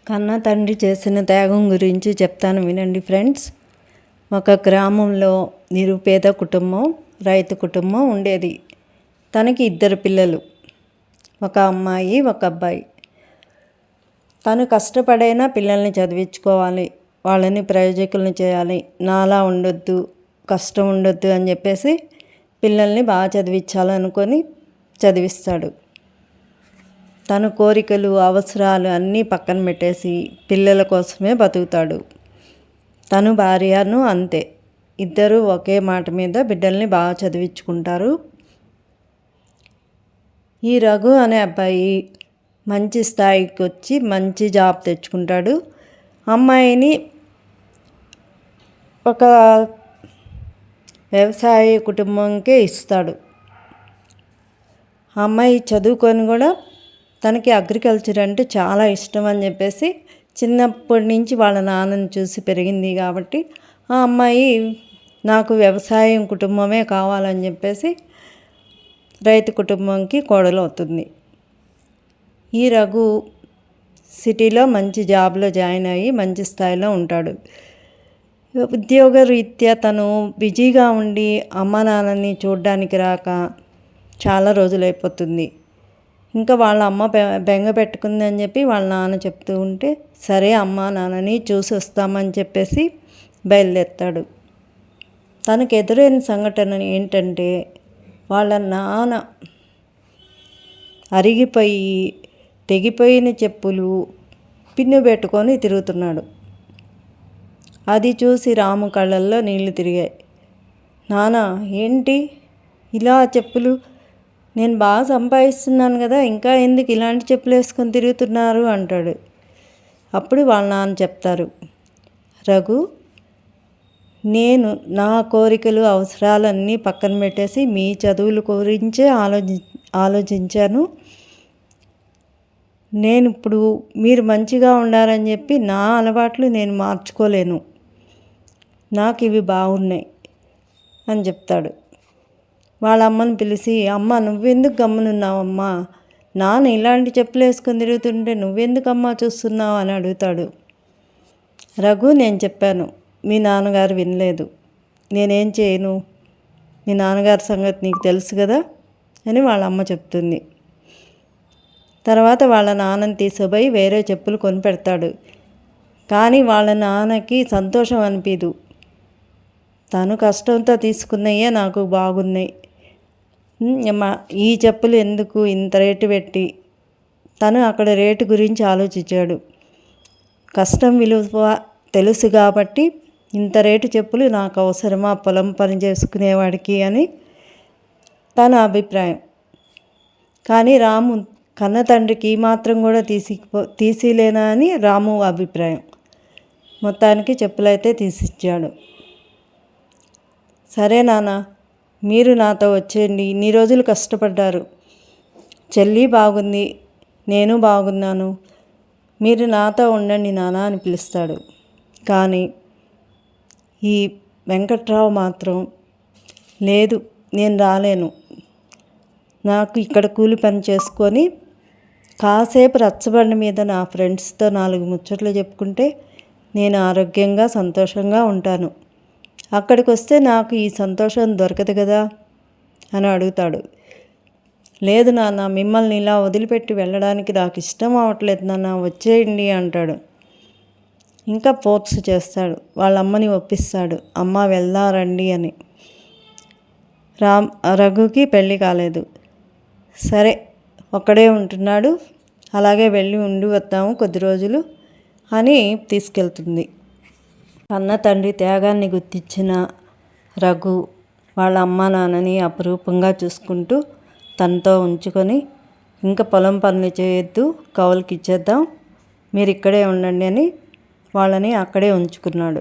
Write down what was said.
కన్న తండ్రి చేసిన త్యాగం గురించి చెప్తాను వినండి ఫ్రెండ్స్. ఒక గ్రామంలో నిరుపేద కుటుంబం, రైతు కుటుంబం ఉండేది. తనకి 2 పిల్లలు, ఒక అమ్మాయి, ఒక అబ్బాయి. తను కష్టపడైనా పిల్లల్ని చదివించుకోవాలి, వాళ్ళని ప్రయోజకులను చేయాలి, నాలా ఉండొద్దు, కష్టం ఉండొద్దు అని చెప్పేసి పిల్లల్ని బాగా చదివించాలనుకొని చదివిస్తాడు. తన కోరికలు, అవసరాలు అన్నీ పక్కన పెట్టేసి పిల్లల కోసమే బతుకుతాడు. తను భార్యను అంతే. ఇద్దరు ఒకే మాట మీద బిడ్డల్ని బాగా చదివించుకుంటారు. ఈ రఘు అనే అబ్బాయి మంచి స్థాయికి వచ్చి మంచి జాబ్ తెచ్చుకుంటాడు. అమ్మాయిని ఒక వ్యవసాయ కుటుంబంకే ఇస్తాడు. అమ్మాయి చదువుకొని కూడా తనకి అగ్రికల్చర్ అంటే చాలా ఇష్టం అని చెప్పేసి చిన్నప్పటి నుంచి వాళ్ళ నాన్నని చూసి పెరిగింది కాబట్టి ఆ అమ్మాయి నాకు వ్యవసాయం కుటుంబమే కావాలని చెప్పేసి రైతు కుటుంబంకి కోడలు అవుతుంది. ఈ రఘు సిటీలో మంచి జాబ్లో జాయిన్ అయ్యి మంచి స్థాయిలో ఉంటాడు. ఉద్యోగ రీత్యా తను బిజీగా ఉండి అమ్మ నాన్నని చూడడానికి రాక చాలా రోజులైపోతుంది. ఇంకా వాళ్ళ అమ్మ బెంగ పెట్టుకుంది అని చెప్పి వాళ్ళ నాన్న చెప్తూ ఉంటే సరే అమ్మ నాన్నని చూసి వస్తామని చెప్పేసి బయలుదేరుతాడు. తనకు ఎదురైన సంఘటన ఏంటంటే వాళ్ళ నాన్న అరిగిపోయి తెగిపోయిన చెప్పులు పిన్ను పెట్టుకొని తిరుగుతున్నాడు. అది చూసి రాము కళ్ళల్లో నీళ్లు తిరిగాయి. నాన్న ఏంటి ఇలా చెప్పులు, నేను బాగా సంపాదిస్తున్నాను కదా, ఇంకా ఎందుకు ఇలాంటి చెప్పులు వేసుకొని తిరుగుతున్నారు అంటాడు. అప్పుడు వాళ్ళ నాన్న చెప్తారు, రఘు నేను నా కోరికలు అవసరాలన్నీ పక్కన పెట్టేసి మీ చదువుల గురించే ఆలోచించాను. నేను ఇప్పుడు మీరు మంచిగా ఉండాలని చెప్పి నా అలవాట్లు నేను మార్చుకోలేను, నాకు ఇవి బాగున్నాయి అని చెప్తాడు. వాళ్ళ అమ్మని పిలిచి, అమ్మ నువ్వెందుకు గమ్మునున్నావమ్మా, నాన్న ఇలాంటి చెప్పులు వేసుకొని తిరుగుతుంటే నువ్వెందుకమ్మా చూస్తున్నావు అని అడుగుతాడు. రఘు నేను చెప్పాను, మీ నాన్నగారు వినలేదు, నేనేం చేయను, మీ నాన్నగారి సంగతి నీకు తెలుసు కదా అని వాళ్ళ అమ్మ చెప్తుంది. తర్వాత వాళ్ళ నాన్నని తీసుకుపోయి వేరే చెప్పులు కొని పెడతాడు. కానీ వాళ్ళ నాన్నకి సంతోషం అనిపించదు. తను కష్టంతో తీసుకున్నయ్యే నాకు బాగున్నాయి, ఈ చెప్పులు ఎందుకు ఇంత రేటు పెట్టి, తను అక్కడ రేటు గురించి ఆలోచించాడు. కష్టం విలువ తెలుసు కాబట్టి ఇంత రేటు చెప్పులు నాకు అవసరమా పొలం పని చేసుకునేవాడికి అని తన అభిప్రాయం. కానీ రాము కన్న తండ్రికి మాత్రం కూడా తీసిలేనా అని రాము అభిప్రాయం. మొత్తానికి చెప్పులైతే తీసిచ్చాడు. సరే నాన్న, మీరు నాతో వచ్చేయండి, ఇన్ని రోజులు కష్టపడ్డారు, చెల్లి బాగుంది, నేను బాగున్నాను, మీరు నాతో ఉండండి నాన్న అని పిలుస్తాడు. కానీ ఈ వెంకట్రావు మాత్రం లేదు, నేను రాలేను, నాకు ఇక్కడ కూలి పని చేసుకొని కాసేపు రచ్చబండి మీద నా ఫ్రెండ్స్తో 4 ముచ్చట్లు చెప్పుకుంటే నేను ఆరోగ్యంగా సంతోషంగా ఉంటాను, అక్కడికి వస్తే నాకు ఈ సంతోషం దొరకదు కదా అని అడుగుతాడు. లేదు నాన్న, మిమ్మల్ని ఇలా వదిలిపెట్టి వెళ్ళడానికి నాకు ఇష్టం అవ్వట్లేదు నాన్న, వచ్చేయండి అంటాడు. ఇంకా ఫోర్స్ చేస్తాడు, వాళ్ళ అమ్మని ఒప్పిస్తాడు, అమ్మ వెళ్దారండి అని. రఘుకి పెళ్ళి కాలేదు, సరే ఒక్కడే ఉంటున్నాడు, అలాగే వెళ్ళి ఉండి వద్దాము కొద్ది రోజులు అని తీసుకెళ్తుంది. కన్న తండ్రి త్యాగాన్ని గుర్తించిన రఘు వాళ్ళ అమ్మ నాన్నని అపురూపంగా చూసుకుంటూ తనతో ఉంచుకొని, ఇంకా పొలం పనులు చేయొద్దు, కౌలుకి ఇచ్చేద్దాం, మీరు ఇక్కడే ఉండండి అని వాళ్ళని అక్కడే ఉంచుకున్నాడు.